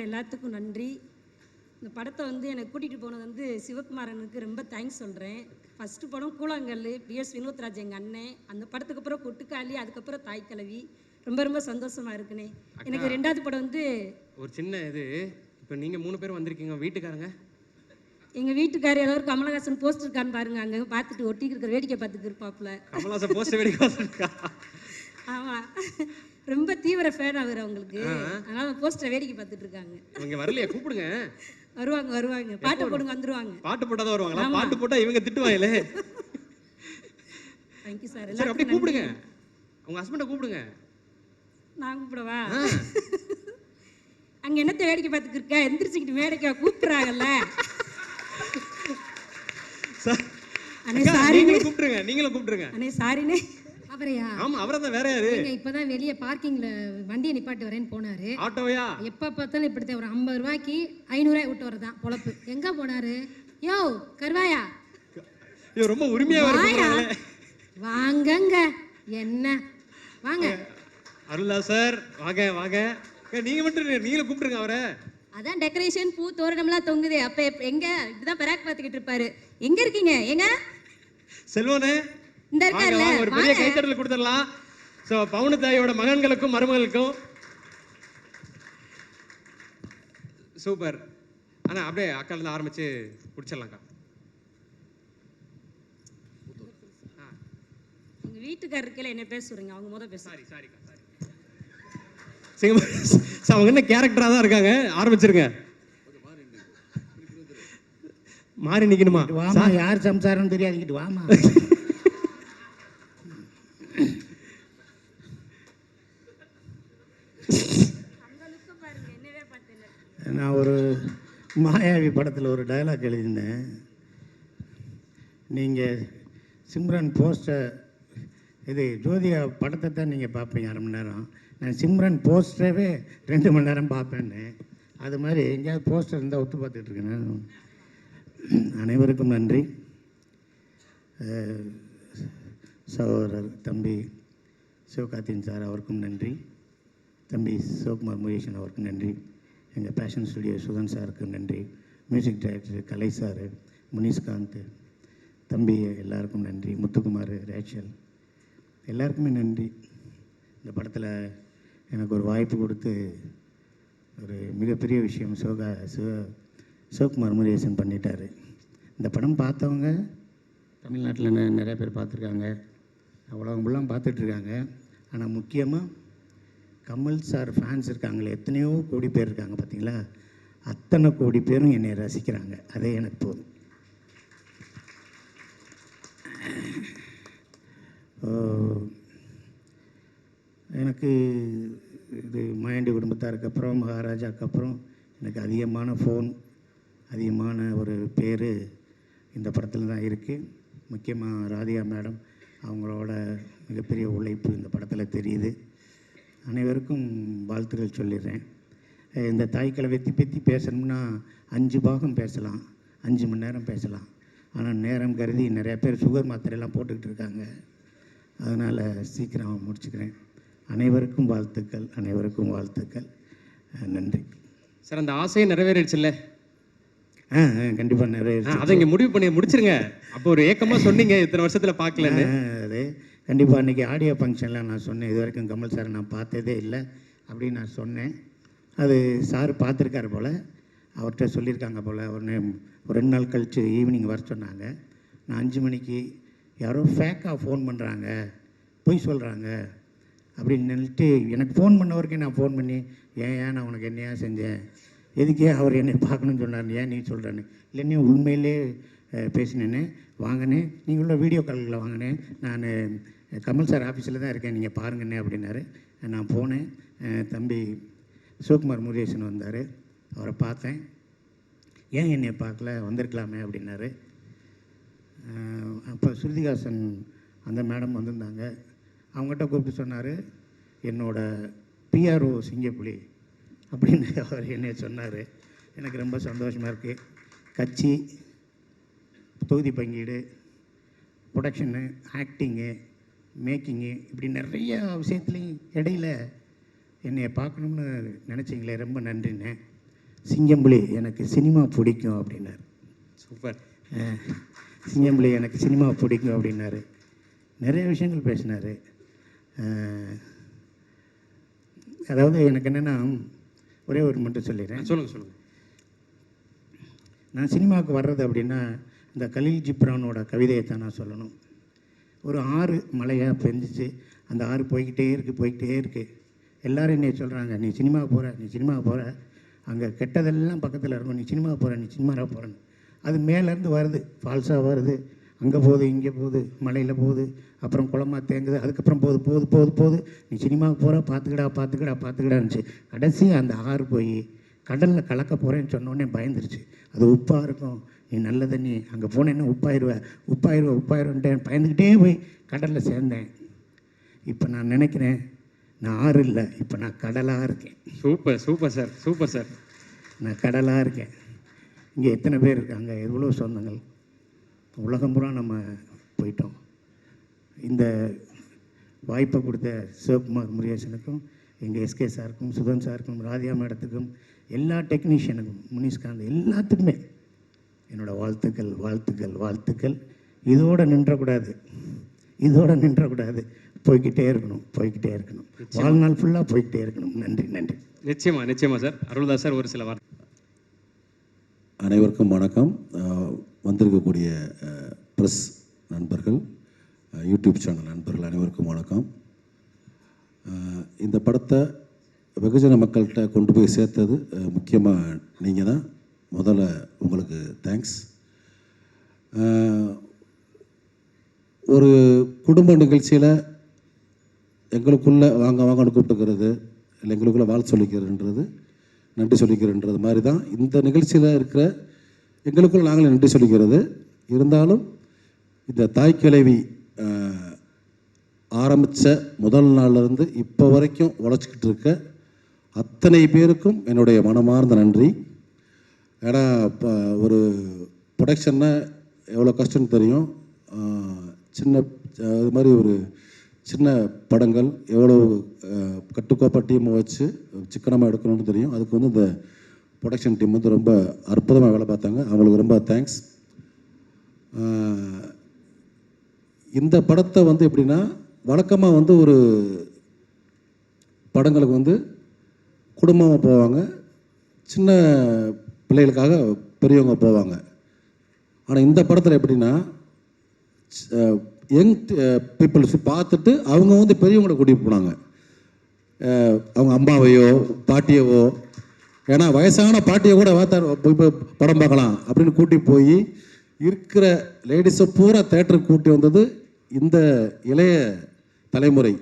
எல்லாத்துக்கும் நன்றி. இந்த படத்தை வந்து எனக்கு கூட்டிகிட்டு போனது வந்து சிவகுமாரனுக்கு ரொம்ப தேங்க்ஸ் சொல்கிறேன். ஃபஸ்ட்டு படம் கூழாங்கல், பிஎஸ் வினோத்ராஜ் எங்கள் அண்ணன். அந்த படத்துக்கு அப்புறம் கொட்டுக்காளி, அதுக்கப்புறம் தாய்க்கிழவி. ரொம்ப ரொம்ப சந்தோஷமாக இருக்குண்ணே. எனக்கு 2வது படம் வந்து ஒரு சின்ன இது. இப்போ நீங்கள் 3 பேர் வந்திருக்கீங்க, வீட்டுக்காரங்க? எங்கள் வீட்டுக்காரர் ஏதோ ஒரு கமலஹாசன் போஸ்டர் இருக்கான்னு பாருங்க, அங்கே பார்த்துட்டு ஒட்டி இருக்கிற வேடிக்கை பார்த்துட்டு இருப்பாப்புல. கமலஹாசன் போஸ்டர் வேடிக்கை இருக்கா? ஆமாம், ரொம்ப தீவிர ஃபேன் அவர் அவங்களுக்கு. அதனால போஸ்டரை வேடிக்கை பார்த்துட்டு இருக்காங்க. இவங்க வரலையா? கூப்பிடுங்க. வருவாங்க. பாட்டை போடுங்க, வந்துருவாங்க. பாட்டு போட்டால் தான் வருவாங்களா? பாட்டு போட்டால் இவங்க திட்டுவாங்களே. Thank you sir. சரி, அப்படியே கூப்பிடுங்க. உங்கள் ஹஸ்பண்டை கூப்பிடுங்க. நான் கூப்பிடவா? அங்கே என்னத்தை வேடிக்கை பார்த்துட்டு இருக்க? எந்திரிச்சுக்கிட்டு வேடிக்கை கூப்பிட்றாங்கல்ல. நீங்களும் கூப்பிடுங்க. அண்ணே சாரிண்ணே. அவரையா? ஆமா, அவரை தான். வேற யாரு? இப்பதான் வெளியே பார்க்கிங்ல வண்டியை நிப்பாட்டி வரேன்னு போனாரு. ஆட்டோவையா? எப்ப பார்த்தாலும் இப்படித்தான். ஒரு 50 ரூபாய்க்கு 500 ரூபாய் விட்டு வரதான் பொழப்பு. எங்க போனாரு? யோ கருவாயா, ரொம்ப உரிமையா வாங்கங்க. என்ன வாங்க. அருளா சார், வாங்க. நீங்க மட்டும் நீங்களும் கூப்பிடுங்க அவரை. அதான் டெக்கரேஷன், பூ தோரணம்லாம் தொங்குதே. அப்ப எங்க இப்படிதான் பராக் பார்த்துக்கிட்டு இருப்பாரு. எங்க இருக்கீங்க? எங்க செல்வனே? இந்த இருக்காருல்ல, ஒரு பெரிய கைத்தட்டல் கொடுத்துடலாம். சோ பவுனு தாயோட மகன்களுக்கும் மருமகளுக்கும். சூப்பர். ஆனா அப்படியே அக்கால இருந்து ஆரம்பிச்சு குடிச்சிடலாம்க்கா. எங்க வீட்டுக்காரர் இருக்கல என்ன பேசுறீங்க? அவங்க முத பேச. சாரிக்கா. அவங்க என்ன கேரக்டரா தான் இருக்காங்க. ஆரம்பிச்சிருங்க. மாறி நிக்கணுமா? வாமா, யார் சம்சாரம் தெரியாதுக்கிட்டு வாமா. நான் ஒரு மாயாவி படத்தில் ஒரு டயலாக் எழுதியிருந்தேன். நீங்கள் சிம்ரன் போஸ்டர், இது ஜோதிகா படத்தை தான் நீங்கள் பார்ப்பீங்க 1/2 மணி நேரம். நான் சிம்ரன் போஸ்டரவே 2 மணி நேரம் பார்ப்பேன்னு. அது மாதிரி எங்கேயாவது போஸ்டர் இருந்தால் ஒத்து பார்த்துட்ருக்கேன். அனைவருக்கும் நன்றி. சகோதரர் தம்பி சிவகார்த்திகேயன் சார் அவருக்கும் நன்றி. தம்பி சிவகுமார் முருகேசன் அவருக்கும் நன்றி. எங்கள் பேஷன் ஸ்டுடியோ சுதன் சாருக்கு நன்றி. மியூசிக் டைரக்டர் கலை சார், முனிஷ்காந்த் தம்பி எல்லாருக்கும் நன்றி. முத்துக்குமார், ரேச்சல் எல்லாருக்குமே நன்றி. இந்த படத்தில் எனக்கு ஒரு வாய்ப்பு கொடுத்து ஒரு மிகப்பெரிய விஷயம் சிவகுமார் முருகேசன் பண்ணிட்டார். இந்த படம் பார்த்தவங்க தமிழ்நாட்டில் நிறைய பேர் பார்த்துருக்காங்க, உலகம் ஃபுல்லாக பார்த்துட்ருக்காங்க. ஆனால் முக்கியமாக கமல் சார் ஃபேன்ஸ் இருக்காங்களே, எத்தனையோ கோடி பேர் இருக்காங்க பார்த்தீங்களா? அத்தனை கோடி பேரும் என்னை ரசிக்கிறாங்க. அதே எனக்கு போதும். எனக்கு இது மாயாண்டி குடும்பத்தாருக்கு அப்புறம், மகாராஜாவுக்கு அப்புறம் எனக்கு அதிகமான ஃபோன், அதிகமான ஒரு பேர் இந்த படத்தில் தான் இருக்குது. முக்கியமாக ராதிகா மேடம் அவங்களோட மிகப்பெரிய உழைப்பு இந்த படத்தில் தெரியுது. அனைவருக்கும் வாழ்த்துக்கள் சொல்லிடுறேன். இந்த தாய்க்கிழவை பற்றி பேசணும்னா 5 பாகம் பேசலாம், 5 மணி நேரம் பேசலாம். ஆனால் நேரம் கருதி நிறையா பேர் சுகர் மாத்திரையெல்லாம் போட்டுக்கிட்டு இருக்காங்க. அதனால் சீக்கிரம் முடிச்சுக்கிறேன். அனைவருக்கும் வாழ்த்துக்கள். நன்றி சார். அந்த ஆசையை நிறைவேறிடுச்சுல்ல? கண்டிப்பாக நிறைவேறிச்சு. அதை இங்கே முடிவு பண்ணி முடிச்சிருங்க. அப்போ ஒரு ஏக்கமாக சொன்னீங்க இத்தனை வருஷத்தில் பார்க்கலன்னு. அது கண்டிப்பாக அன்றைக்கி ஆடியோ ஃபங்க்ஷனில் நான் சொன்னேன், இது வரைக்கும் கமல் சார் நான் பார்த்ததே இல்லை அப்படின்னு நான் சொன்னேன். அது சார் பார்த்துருக்காரு போல், அவர்கிட்ட சொல்லியிருக்காங்க போல். ஒரு 2 நாள் கழித்து ஈவினிங் வர சொன்னாங்க. நான் 5 மணிக்கு யாரோ ஃபேக்காக ஃபோன் பண்ணுறாங்க, பொய் சொல்கிறாங்க அப்படின்னு நினைட்டு எனக்கு ஃபோன் பண்ணவருக்கே நான் ஃபோன் பண்ணி, ஏன் நான் உனக்கு என்னையா செஞ்சேன், எதுக்கே அவர் என்னை பார்க்கணுன்னு சொன்னார், ஏன் நீ சொல்கிறேன்னு. இல்லைன்னே உண்மையிலே பேசினேன்னு. வாங்கினே, நீங்களும் வீடியோ காலில் வாங்கினேன், நான் கமல் சார் ஆஃபீஸில் தான் இருக்கேன், நீங்கள் பாருங்கண்ணே அப்படின்னாரு. நான் போனேன். தம்பி சிவகுமார் முருகேசன் வந்தார், அவரை பார்த்தேன். ஏன் என்னை பார்க்கல, வந்திருக்கலாமே அப்படின்னாரு. அப்போ ஸ்ருதிஹாசன் அந்த மேடம் வந்திருந்தாங்க. அவங்ககிட்ட கூப்பிட்டு சொன்னார், என்னோட பிஆர்ஓ சிங்கப்புலி அப்படின்னு அவர் என்னை சொன்னார். எனக்கு ரொம்ப சந்தோஷமாக இருக்குது. கட்சி, தொகுதி பங்கீடு, ப்ரொடக்ஷனு, ஆக்டிங்கு, மேக்கிங்கு, இப்படி நிறைய விஷயத்துலையும் இடையில் என்னை பார்க்கணும்னு நினச்சிங்களே, ரொம்ப நன்றிண்ணே. சிங்கம்புலி எனக்கு சினிமா பிடிக்கும் அப்படின்னாரு. சூப்பர். சிங்கம்புலி எனக்கு சினிமா பிடிக்கும் அப்படின்னாரு. நிறைய விஷயங்கள் பேசினார். அதாவது எனக்கு என்னென்னா, ஒரே ஒரு மட்டும் சொல்லிடுறேன். சொல்லுங்கள். நான் சினிமாவுக்கு வர்றது அப்படின்னா இந்த கலீல் ஜிப்ரானோட கவிதையை தான் நான் சொல்லணும். ஒரு ஆறு மழையாக பெஞ்சிச்சு, அந்த ஆறு போய்கிட்டே இருக்குது. எல்லோரும் என்னை சொல்கிறாங்க, நீ சினிமாவுக்கு போகிற, அங்கே கெட்டதெல்லாம் பக்கத்தில் இருக்கும், நீ சினிமாவாக போகிறேன்னு. அது மேலேருந்து வருது, ஃபால்ஸாக வருது, அங்கே போகுது, இங்கே போகுது, மலையில் போகுது, அப்புறம் குளமாக தேங்குது, அதுக்கப்புறம் போகுது, நீ சினிமாவுக்கு போகிற, பார்த்துக்கிடான்னுச்சு. கடைசி அந்த ஆறு போய் கடலில் கலக்க போகிறேன்னு சொன்னோடனே பயந்துருச்சு. அது உப்பாக இருக்கும், நீ நல்ல தண்ணி, அங்கே போனேன்னா உப்பாயிருவேன்ட்டு பயந்துக்கிட்டே போய் கடலில் சேர்ந்தேன். இப்போ நான் நினைக்கிறேன், நான் ஆறு இல்லை, இப்போ நான் கடலாக இருக்கேன். Super sir. நான் கடலாக இருக்கேன். இங்கே எத்தனை பேர் இருக்காங்க, எவ்வளோ சொந்தங்கள், உலகம் பூரா நம்ம போயிட்டோம். இந்த வாய்ப்பை கொடுத்த சிவகுமார் முருகேசனுக்கும், எங்கள் எஸ்கே சாருக்கும், சுதன் சாருக்கும், ராதியா மேடத்துக்கும், எல்லா டெக்னீஷியனுக்கும், முனிஷ்காந்த், எல்லாத்துக்குமே என்னோடய வாழ்த்துக்கள். இதோடு நின்றக்கூடாது, போய்கிட்டே இருக்கணும். வாழ்நாள் ஃபுல்லாக போய்கிட்டே இருக்கணும். நன்றி. நிச்சயமா சார். அருள்தாஸ் சார் ஒரு சில வார்த்தை. அனைவருக்கும் வணக்கம். வந்திருக்கக்கூடிய ப்ரெஸ் நண்பர்கள், யூடியூப் சேனல் நண்பர்கள் அனைவருக்கும் வணக்கம். இந்த படத்தை வெகுஜன மக்கள்கிட்ட கொண்டு போய் சேர்த்தது முக்கியமாக நீங்கள் தான். முதல்ல உங்களுக்கு தேங்க்ஸ். ஒரு குடும்ப நிகழ்ச்சியில் எங்களுக்குள்ளே வாங்கன்னு கூப்பிட்டுக்கிறது, இல்லை எங்களுக்குள்ளே வாழ்த்து சொல்லிக்கிறன்றது, நன்றி சொல்லிக்கிறன்றது மாதிரி தான் இந்த நிகழ்ச்சியில் இருக்கிற எங்களுக்குள்ள நாங்களே நன்றி சொல்லிக்கிறது. இருந்தாலும் இந்த தாய் கிழவி ஆரம்பித்த முதல் நாள்லேருந்து இப்போ வரைக்கும் உழைச்சிக்கிட்டு இருக்க அத்தனை பேருக்கும் என்னுடைய மனமார்ந்த நன்றி. ஏன்னா இப்போ ஒரு ப்ரொடக்ஷன்னா எவ்வளோ கஷ்டம்னு தெரியும். இது மாதிரி ஒரு சின்ன படங்கள் எவ்வளோ கட்டுக்கோப்பாக டீமை வச்சு சிக்கனமாக எடுக்கணும்னு தெரியும். அதுக்கு வந்து இந்த ப்ரொடக்ஷன் டீம் வந்து ரொம்ப அற்புதமாக வேலை பார்த்தாங்க. அவங்களுக்கு ரொம்ப தேங்க்ஸ். இந்த படத்தை வந்து எப்படின்னா, வழக்கமாக வந்து ஒரு படங்களுக்கு வந்து குடும்பமாக போவாங்க, சின்ன பிள்ளைகளுக்காக பெரியவங்க போவாங்க. ஆனால் இந்த படத்தில் எப்படின்னா, யங் பீப்புள்ஸ் பார்த்துட்டு அவங்க வந்து பெரியவங்களை கூட்டிகிட்டு போனாங்க. அவங்க அம்மாவையோ பாட்டியவோ, ஏன்னா வயசான பாட்டியை கூட போய் படம் பார்க்கலாம் அப்படின்னு கூட்டி போய் இருக்கிற லேடிஸை பூரா தேட்டருக்கு கூட்டி வந்தது இந்த இளைய தலைமுறை.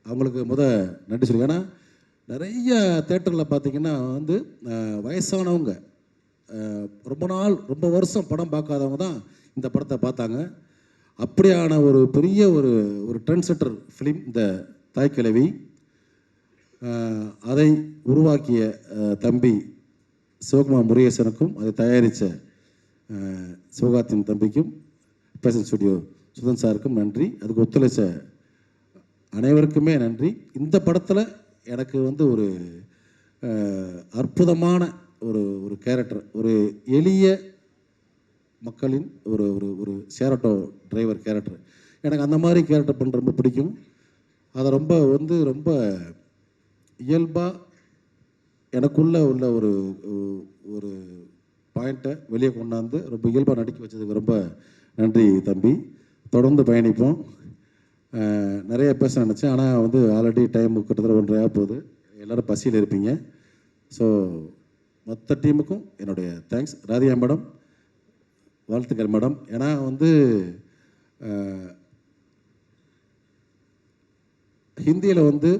அவங்களுக்கு நன்றி சொல்லி. ஏன்னா நிறைய தேட்டரில் பார்த்திங்கன்னா வந்து வயசானவங்க, ரொம்ப வருஷம் படம் பார்க்காதவங்க தான் இந்த படத்தை பார்த்தாங்க. அப்படியான ஒரு பெரிய ஒரு ட்ரெண்ட் செட்டர் ஃபிலிம் இந்த தாய் கிழவி. அதை உருவாக்கிய தம்பி சிவகுமார் முருகேசனுக்கும், அதை தயாரித்த சிவகார்த்தின் தம்பிக்கும், பேஷன் ஸ்டுடியோ சுதன் சாருக்கும் நன்றி. அதுக்கு ஒத்துழைச்ச அனைவருக்குமே நன்றி. இந்த படத்தில் எனக்கு வந்து ஒரு அற்புதமான ஒரு கேரக்டர், ஒரு எளிய மக்களின் ஒரு ஷேர் ஆட்டோ டிரைவர் கேரக்டர். எனக்கு அந்த மாதிரி கேரக்டர் பண்ண ரொம்ப பிடிக்கும். அதை ரொம்ப இயல்பாக எனக்குள்ளே உள்ள ஒரு பாயிண்ட்டை வெளியே கொண்டாந்து ரொம்ப இயல்பாக நடிக்க வச்சதுக்கு ரொம்ப நன்றி தம்பி. தொடர்ந்து பயணிப்போம். நிறைய பேச நினச்சேன், ஆனால் வந்து ஆல்ரெடி டைம் கிட்டத்தட்ட 1:30 போகுது. எல்லோரும் பசியில் இருப்பீங்க. ஸோ மொத்த டீமுக்கும் என்னுடைய தேங்க்ஸ். ராதியா மேடம் வாழ்த்துக்கள் மேடம். ஏன்னா வந்து ஹிந்தியில் வந்து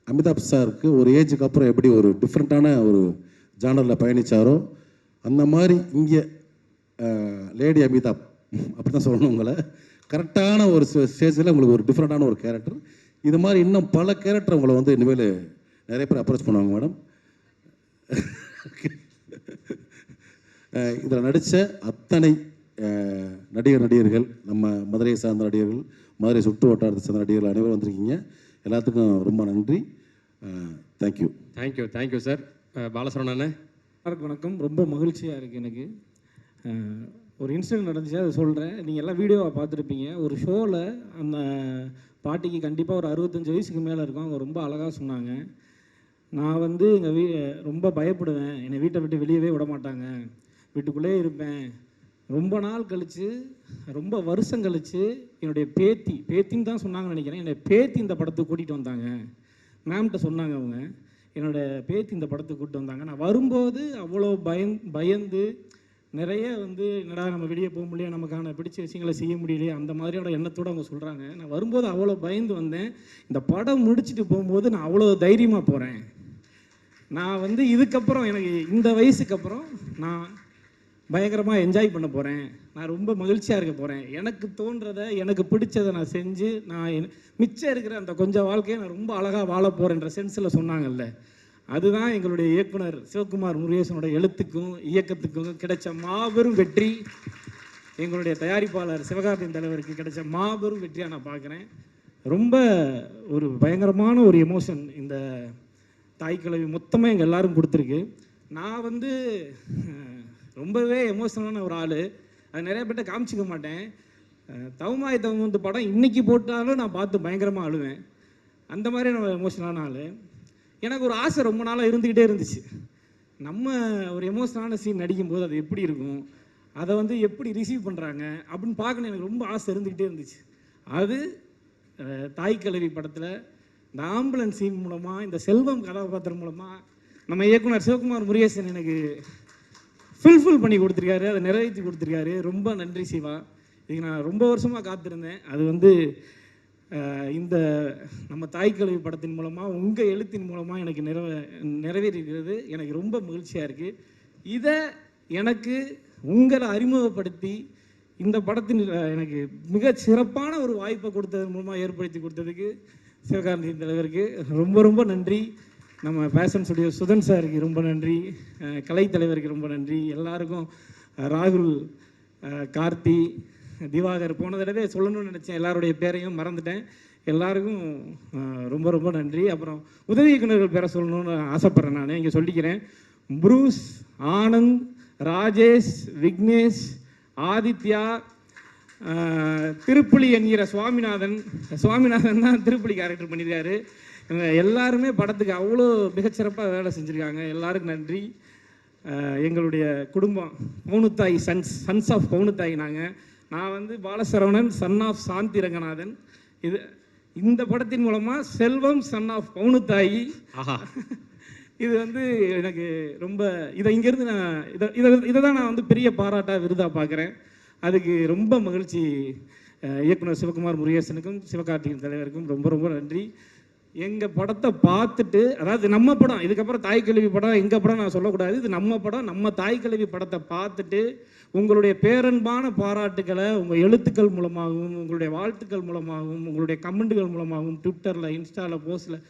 அமிதாப் சாருக்கு ஒரு ஏஜுக்கு அப்புறம் எப்படி ஒரு டிஃப்ரெண்ட்டான ஒரு ஜானரில் பயணித்தாரோ, அந்த மாதிரி இங்கே லேடி அமிதாப் அப்படி தான் சொல்லணும். உங்களை கரெக்டான ஒரு ஸ்டேஜில் உங்களுக்கு ஒரு டிஃப்ரெண்ட்டான ஒரு கேரக்டர். இது மாதிரி இன்னும் பல கேரக்டர் உங்களை வந்து இனிமேல் நிறைய பேர் அப்ரோச் பண்ணுவாங்க மேடம். இதில் நடித்த அத்தனை நடிகர்கள், நம்ம மதுரையை சார்ந்த நடிகர்கள், மதுரை சுற்று வட்டாரத்தை சார்ந்த நடிகர்கள் அனைவரும் வந்திருக்கீங்க. எல்லாத்துக்கும் ரொம்ப நன்றி. Thank you sir. பாலசரவணன் எல்லாருக்கும் வணக்கம். ரொம்ப மகிழ்ச்சியாக இருக்குது எனக்கு. ஒரு இன்சிடென்ட் நடந்துச்சு, அதை சொல்கிறேன். நீங்கள் எல்லாம் வீடியோவை பார்த்துருப்பீங்க. ஒரு ஷோவில் அந்த பாட்டிக்கு கண்டிப்பாக ஒரு 65 வயசுக்கு மேலே இருக்கும். அவங்க ரொம்ப அழகாக சொன்னாங்க. நான் வந்து எங்கள் ரொம்ப பயப்படுவேன், என்னை வீட்டை விட்டு வெளியவே விட மாட்டாங்க, வீட்டுக்குள்ளே இருப்பேன். ரொம்ப நாள் கழித்து, ரொம்ப வருஷம் கழித்து என்னுடைய பேத்தின்னு தான் சொன்னாங்கன்னு நினைக்கிறேன், என்னுடைய பேத்தி இந்த படத்துக்கு கூட்டிகிட்டு வந்தாங்க. மேம்கிட்ட சொன்னாங்க அவங்க, என்னோடய பேத்தி இந்த படத்துக்கு கூப்பிட்டு வந்தாங்க. நான் வரும்போது அவ்வளோ பயந்து நிறைய வந்து என்னடா நம்ம வெளியே போக முடியல, நமக்கான பிடிச்ச விஷயங்களை செய்ய முடியலையே, அந்த மாதிரியோட எண்ணத்தோடு அவங்க சொல்கிறாங்க. நான் வரும்போது அவ்வளோ பயந்து வந்தேன். இந்த படம் முடிச்சுட்டு போகும்போது நான் அவ்வளோ தைரியமாக போகிறேன். நான் வந்து இதுக்கப்புறம் எனக்கு இந்த வயசுக்கு அப்புறம் நான் பயங்கரமாக என்ஜாய் பண்ண போகிறேன். நான் ரொம்ப மகிழ்ச்சியாக இருக்க போகிறேன். எனக்கு தோன்றதை, எனக்கு பிடிச்சதை நான் செஞ்சு நான் மிச்சம் இருக்கிற அந்த கொஞ்சம் வாழ்க்கையை நான் ரொம்ப அழகாக வாழ போகிறேன்ற சென்ஸில் சொன்னாங்கல்ல, அதுதான் எங்களுடைய இயக்குனர் சிவகுமார் முருகேசனோட எழுத்துக்கும் இயக்கத்துக்கும் கிடைச்ச மாபெரும் வெற்றி. எங்களுடைய தயாரிப்பாளர் சிவகார்த்தியின் தலைவருக்கு கிடைச்ச மாபெரும் வெற்றியாக நான் பார்க்குறேன். ரொம்ப ஒரு பயங்கரமான ஒரு எமோஷன் இந்த தாய்க்கிழவி மொத்தமாக எங்கள் எல்லாரும் கொடுத்துருக்கு. நான் வந்து ரொம்பவே எமோஷனலான ஒரு ஆள். அது நிறைய பேர்ட்ட காமிச்சிக்க மாட்டேன். தவமாய் தவம் படம் இன்றைக்கி போட்டாலும் நான் பார்த்து பயங்கரமாக அழுவேன். அந்த மாதிரி நான் எமோஷனலான ஆள். எனக்கு ஒரு ஆசை ரொம்ப நாளாக இருந்துக்கிட்டே இருந்துச்சு, நம்ம ஒரு எமோஷனலான சீன் நடிக்கும்போது அது எப்படி இருக்கும், அதை வந்து எப்படி ரிசீவ் பண்ணுறாங்க அப்படின்னு பார்க்கணும் எனக்கு ரொம்ப ஆசை இருந்துக்கிட்டே இருந்துச்சு. அது தாய்க்கிழவி படத்தில் இந்த ஆம்புலன்ஸ் சீன் மூலமாக, இந்த செல்வம் கதாபாத்திரம் மூலமாக நம்ம இயக்குனர் சிவகுமார் முருகேசன் எனக்கு ஃபுல்ஃபில் பண்ணி கொடுத்துருக்காரு, அதை நிறைவேற்றி கொடுத்துருக்காரு. ரொம்ப நன்றி சிவா. இதுக்கு நான் ரொம்ப வருஷமாக காத்திருந்தேன். அது வந்து இந்த நம்ம தாய்க்கிழவி படத்தின் மூலமாக, உங்கள் எழுத்தின் மூலமாக எனக்கு நிறைவேறிக்கிறது எனக்கு ரொம்ப மகிழ்ச்சியாக இருக்குது. இதை எனக்கு உங்களை அறிமுகப்படுத்தி இந்த படத்தின் எனக்கு மிக சிறப்பான ஒரு வாய்ப்பை கொடுத்ததன் மூலமாக ஏற்படுத்தி கொடுத்ததுக்கு சிவகார்த்தியின் தலைவருக்கு ரொம்ப ரொம்ப நன்றி. நம்ம ஃபேஷன் ஸ்டுடியோ சுதன் சாருக்கு ரொம்ப நன்றி. கலைத்தலைவருக்கு ரொம்ப நன்றி. எல்லாருக்கும் ராகுல், கார்த்தி, திவாகர், போன தடவை சொல்லணும்னு நினச்சேன், எல்லாருடைய பேரையும் மறந்துட்டேன். எல்லாருக்கும் ரொம்ப ரொம்ப நன்றி. அப்புறம் உதவி இயக்குநர்கள் பேரை சொல்லணும்னு ஆசைப்பட்றேன். நான் இங்கே சொல்லிக்கிறேன். புரூஸ், ஆனந்த், ராஜேஷ், விக்னேஷ், ஆதித்யா, திருப்புலி என்கிற சுவாமிநாதன் தான் திருப்புலி கேரக்டர் பண்ணியிருக்காரு. எல்லாருமே படத்துக்கு அவ்வளோ மிகச்சிறப்பாக வேலை செஞ்சுருக்காங்க. எல்லாருக்கும் நன்றி. எங்களுடைய குடும்பம் பவுனுத்தாய் சன்ஸ் ஆஃப் பவுனுத்தாய். நான் வந்து பாலசரவணன், சன் ஆஃப் சாந்தி ரங்கநாதன். இந்த படத்தின் மூலமாக செல்வம் சன் ஆஃப் பவுனுத்தாயி. இது வந்து எனக்கு ரொம்ப இங்கேருந்து நான் இதை தான் நான் வந்து பெரிய பாராட்டாக விருதாக பார்க்குறேன். அதுக்கு ரொம்ப மகிழ்ச்சி. இயக்குனர் சிவகுமார் முருகேசனுக்கும் சிவகார்த்தியின் தலைவருக்கும் ரொம்ப ரொம்ப நன்றி. எங்கள் படத்தை பார்த்துட்டு, அதாவது நம்ம படம், இதுக்கப்புறம் தாய்க்கிழவி படம் எங்கள் படம் நான் சொல்லக்கூடாது, இது நம்ம படம், நம்ம தாய்க்கிழவி படத்தை பார்த்துட்டு உங்களுடைய பேரன்பான பாராட்டுக்களை உங்கள் எழுத்துக்கள் மூலமாகவும், உங்களுடைய வாழ்த்துக்கள் மூலமாகவும், உங்களுடைய கமெண்ட்டுகள் மூலமாகவும், ட்விட்டரில், இன்ஸ்டாவில், போஸ்ட்டில்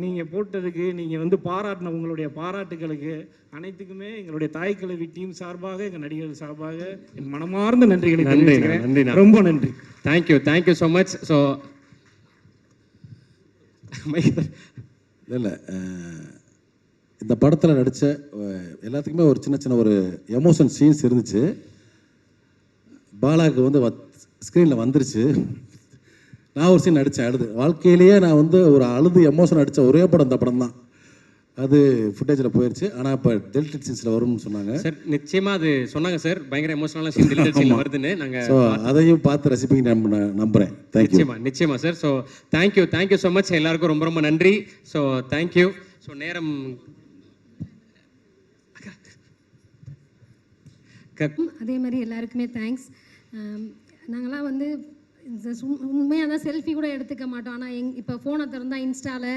நீங்கள் போட்டதுக்கு, நீங்கள் வந்து பாராட்டின உங்களுடைய பாராட்டுகளுக்கு அனைத்துக்குமே எங்களுடைய தாய்க்கிழவி டீம் சார்பாக, எங்கள் நடிகர்கள் சார்பாக என் மனமார்ந்த நன்றிகளை தெரிவிக்கிறேன். ரொம்ப நன்றி. Thank you so much. ஸோ இல்லை, இந்த படத்தில் நடித்த எல்லாத்துக்குமே ஒரு சின்ன ஒரு எமோஷன் சீன்ஸ் இருந்துச்சு. பாலாவுக்கு வந்து ஸ்க்ரீனில் வந்துருச்சு. நான் ஒரு சீன் நடித்தேன் அழுது. வாழ்க்கையிலேயே நான் வந்து ஒரு அழுது எமோஷன் அடித்த ஒரே படம் இந்த படம் தான். அது ஃபுட்டேஜில் போயிடுச்சு. ஆனால் இப்போ டெலிட்டட் சீன்ஸில் வரும்னு சொன்னாங்க சார். நிச்சயமாக அது சொன்னாங்க சார், பயங்கர எமோஷனலான சீன் டெலிட்டட் சீன் வருதுன்னு. நாங்கள் ஸோ அதையும் பார்த்து ரசிப்பீங்க நம்புகிறேன். தேங்க்யூ. நிச்சயமா sir. So thank you so much. எல்லாருக்கும் ரொம்ப ரொம்ப நன்றி. So thank you. ஸோ நேரம் அதே மாதிரி எல்லாருக்குமே தேங்க்ஸ். நாங்களாம் வந்து உண்மையாக தான் செல்ஃபி கூட எடுத்துக்க மாட்டோம். ஆனால் இப்போ ஃபோனை திறந்தா இன்ஸ்டாவில்,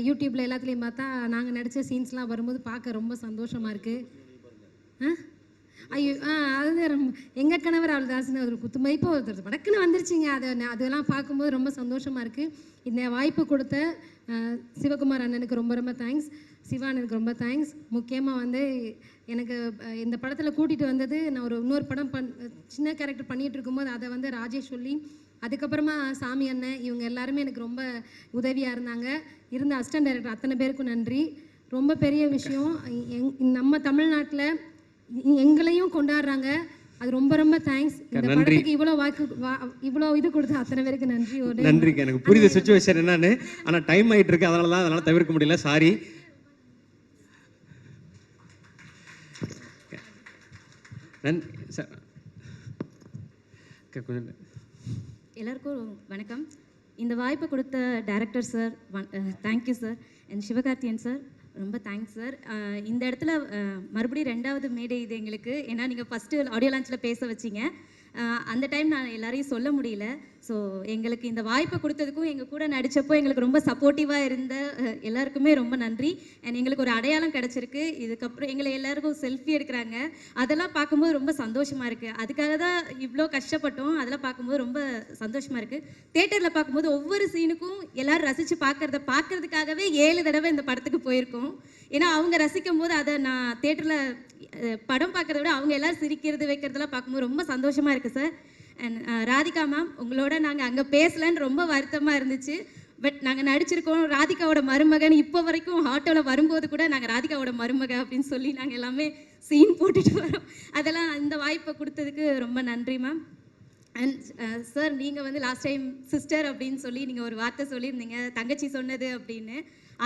யூடியூப்பில் எல்லாத்துலேயும் பார்த்தா நாங்கள் நடித்த சீன்ஸ்லாம் வரும்போது பார்க்க ரொம்ப சந்தோஷமாக இருக்குது. ஐயோ அதுதான் ரொம்ப எங்கள் கணவர் அவள்தாஸ்னு ஒரு குத்துமதிப்பாக ஒருத்தர் வடக்குன்னு வந்துருச்சுங்க. அதெல்லாம் பார்க்கும்போது ரொம்ப சந்தோஷமாக இருக்குது. இந்த வாய்ப்பு கொடுத்த சிவகுமார் அண்ணனுக்கு ரொம்ப ரொம்ப தேங்க்ஸ். சிவா அண்ணனுக்கு ரொம்ப தேங்க்ஸ். முக்கியமாக வந்து எனக்கு இந்த படத்தில் கூட்டிகிட்டு வந்தது, நான் இன்னொரு படம் சின்ன கேரக்டர் பண்ணிகிட்டு இருக்கும்போது அதை வந்து ராஜேஷ் சொல்லி, அதுக்கப்புறமா சாமி அண்ணன், இவங்க எல்லாருமே எனக்கு ரொம்ப உதவியாக இருந்தாங்க. இருந்த அசிஸ்டன்ட் டைரக்டர் அத்தனை பேருக்கும் நன்றி. ரொம்ப பெரிய விஷயம். நம்ம தமிழ்நாட்டில் எங்களையும் கொண்டாடுறாங்க. அது ரொம்ப ரொம்ப தேங்க்ஸ். இந்த படத்துக்கு இவ்வளோ இது கொடுத்த அத்தனை பேருக்கு நன்றி. நன்றிக்கா. எனக்கு புரியுது சுச்சுவேஷன் என்னன்னு. ஆனால் டைம் ஆகிட்டு இருக்கு, அதனால தவிர்க்க முடியல, சாரி. நன்றி சார். எல்லாருக்கும் வணக்கம். இந்த வாய்ப்பை கொடுத்த director sir thank you sir. And Sivakarthikeyan sir ரொம்ப தேங்க்ஸ் சார். இந்த இடத்துல மறுபடியும் 2வது மேடை இது எங்களுக்கு. ஏன்னா நீங்கள் ஃபஸ்ட்டு ஆடியோ லான்ச்சில் பேச வச்சிங்க. அந்த டைம் நான் எல்லாரையும் சொல்ல முடியல. ஸோ எங்களுக்கு இந்த வாய்ப்பை கொடுத்ததுக்கும் எங்கள் கூட நடித்தப்போ எங்களுக்கு ரொம்ப சப்போர்ட்டிவாக இருந்த எல்லாருக்குமே ரொம்ப நன்றி. அண்ட் எங்களுக்கு ஒரு அடையாளம் கிடச்சிருக்கு. இதுக்கப்புறம் எங்களை எல்லாருக்கும் செல்ஃபி எடுக்கிறாங்க. அதெல்லாம் பார்க்கும்போது ரொம்ப சந்தோஷமாக இருக்குது. அதுக்காக தான் இவ்வளோ கஷ்டப்பட்டோம். அதெல்லாம் பார்க்கும்போது ரொம்ப சந்தோஷமாக இருக்குது. தேட்டரில் பார்க்கும்போது ஒவ்வொரு சீனுக்கும் எல்லோரும் ரசித்து பார்க்கறதுக்காகவே 7 தடவை இந்த படத்துக்கு போயிருக்கோம். ஏன்னா அவங்க ரசிக்கும் போது அதை நான் தேட்டரில் படம் பார்க்குறத விட அவங்க எல்லோரும் சிரிக்கிறது வைக்கிறதெல்லாம் பார்க்கும்போது ரொம்ப சந்தோஷமாக இருக்குது சார். அண்ட் ராதிகா மேம், உங்களோட நாங்கள் அங்கே பேசலன்னு ரொம்ப வருத்தமாக இருந்துச்சு. பட் நாங்கள் நடிச்சிருக்கோம். ராதிகாவோட மருமகன் இப்போ வரைக்கும் ஆட்டோவில் வரும்போது கூட நாங்கள் ராதிகாவோட மருமக அப்படின்னு சொல்லி நாங்கள் எல்லாமே சீன் போட்டுட்டு வரோம். அதெல்லாம் இந்த வாய்ப்பை கொடுத்ததுக்கு ரொம்ப நன்றி மேம். அண்ட் சார், நீங்கள் வந்து லாஸ்ட் டைம் சிஸ்டர் அப்படின்னு சொல்லி நீங்கள் ஒரு வார்த்தை சொல்லியிருந்தீங்க, தங்கச்சி சொன்னது அப்படின்னு.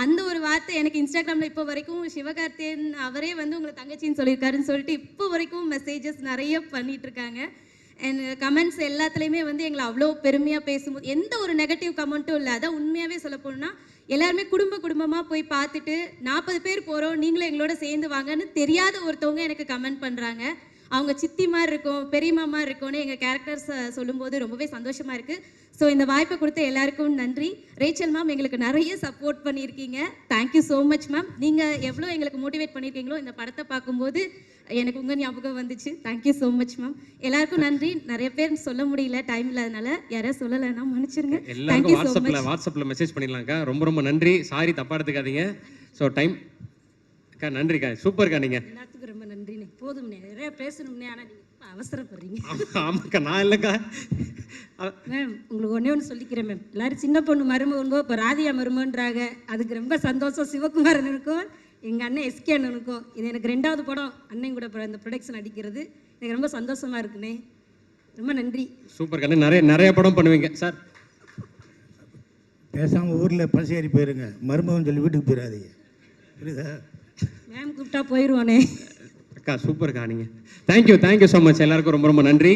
அந்த ஒரு வார்த்தை எனக்கு இன்ஸ்டாகிராமில் இப்போ வரைக்கும் சிவகார்த்தியன் அவரே வந்து உங்களை தங்கச்சின்னு சொல்லியிருக்காருன்னு சொல்லிட்டு இப்போ வரைக்கும் மெசேஜஸ் நிறைய பண்ணிகிட்ருக்காங்க. அண்ட் கமெண்ட்ஸ் எல்லாத்துலேயுமே வந்து எங்களை அவ்வளோ பெருமையாக பேசும்போது எந்த ஒரு நெகட்டிவ் கமெண்ட்டும் இல்லை. அதான் உண்மையாகவே சொல்ல போனோம்னா எல்லாருமே குடும்பமாக போய் பார்த்துட்டு 40 பேர் போகிறோம், நீங்களும் எங்களோட சேர்ந்து வாங்கன்னு தெரியாத ஒருத்தவங்க எனக்கு கமெண்ட் பண்ணுறாங்க. அவங்க சித்தி மாதிரி இருக்கும், பெரியம்மா மாதிரி இருக்கும்னு எங்கள் கேரக்டர்ஸ் சொல்லும்போது ரொம்பவே சந்தோஷமாக இருக்குது. ஸோ இந்த வாய்ப்பை கொடுத்த எல்லாருக்கும் நன்றி. ரேச்சல் மேம் எங்களுக்கு நிறைய சப்போர்ட் பண்ணியிருக்கீங்க. Thank you so much ma'am. நீங்கள் எவ்வளோ எங்களுக்கு மோட்டிவேட் பண்ணியிருக்கீங்களோ இந்த படத்தை பார்க்கும்போது எனக்கு உங்கள் ஞாபகம் வந்துச்சு. Thank you so much ma'am. எல்லாருக்கும் நன்றி. நிறைய பேர் சொல்ல முடியல, டைம் இல்லாதனால. யாராவது சொல்லலைன்னா மன்னிச்சிருங்க. எல்லாருக்கும் வாட்ஸ்அப்பில் மெசேஜ் பண்ணிடலாம்க்கா. ரொம்ப ரொம்ப நன்றி. சாரி, தப்பாக எடுத்துக்காதீங்க. ஸோ டைம் அக்கா, நன்றிக்கா, சூப்பர்க்கா. நீங்கள் எல்லாத்துக்கும் ரொம்ப நன்றிண்ணே. போதும்ண்ணே, நிறைய பேசணும்னே. ஆனால் நீங்கள் அவசரப்படுறீங்க. ஆமாக்கா, நான் இல்லைக்கா மேம். உங்களுக்கு ஒன்று சொல்லிக்கிறேன் மேம். எல்லாரும் சின்ன பொண்ணு மருமகனுக்கோ இப்போ ராதியா மருமன்றாங்க. அதுக்கு ரொம்ப சந்தோஷம். சிவகுமாரனுக்கும் எங்கள் அண்ணன் எஸ்கே அண்ணனுக்கும். இது எனக்கு 2வது படம் அண்ணன் கூட இந்த ப்ரொடக்ஷன் அடிக்கிறது. எனக்கு ரொம்ப சந்தோஷமாக இருக்குண்ணே. ரொம்ப நன்றி. சூப்பர் கண்ணு. நிறைய படம் பண்ணுவீங்க சார். பேசாமல் ஊரில் பஸ் ஏறி போயிருங்க, மருமகன் சொல்லி வீட்டுக்கு போயிடாதீங்க, புரியுதா? மேம் கூப்பிட்டா போயிடுவானே. அக்கா சூப்பர்க்கா. நீங்கள் தேங்க்யூ ஸோ மச். எல்லாருக்கும் ரொம்ப ரொம்ப நன்றி.